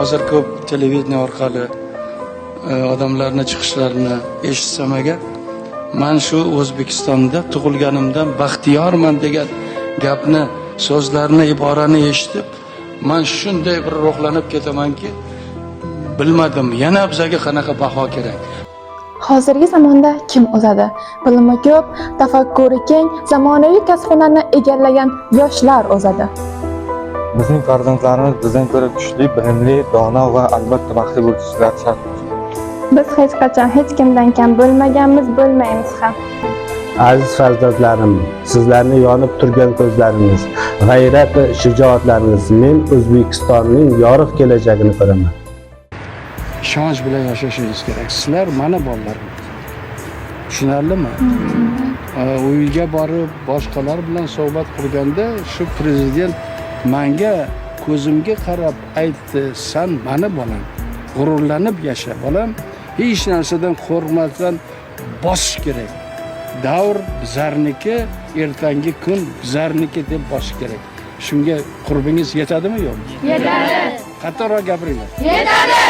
hozir ko'p televideniya orqali odamlarni chiqishlarini eshitsam agar, men shu O'zbekistonda tug'ilganimdan baxtiyorman degan gapni, so'zlarni, iborani eshitib, men shunday bir ruhlanib ketamanki, bilmadim, yana bizga qanaqa baho kerak. Hozirgi zamonda kim o'zadi? Bilimi ko'p, tafakkuri keng, zamonaviy kasb-hunarni egallagan yoshlar o'zadi. Bizning farzandlarimiz bizdan ko'ra kuchli, bilimli, dono va albatta baxtli bo'lishlari shart. Biz hech qachon hech kimdan kam bo'lmaganmiz, bo'lmaymiz ham. Aziz farzandlarim, sizlarni yonib turgan ko'zlarimiz, g'ayrat va shijoatlarimiz men O'zbekistonning yorug' kelajagini ko'raman. Ishonch bilan yashashingiz kerak. Sizlar mana bolalarim. Tushunarlimi? Uyga borib, boshqalar bilan suhbat qurganda shu prezident menga ko'zimga qarab aytdi, "Sen mani bolam. G'ururlanib yasha, bolam. Hech narsadan qo'rqmasdan bosish kerak. Davr bizarniki, ertangi kun bizarniki deb bosish kerak." Shunga qurbingiz yetadimi yo'qmi? Yetadi. Qattiqroq gapiringlar. Yetadi.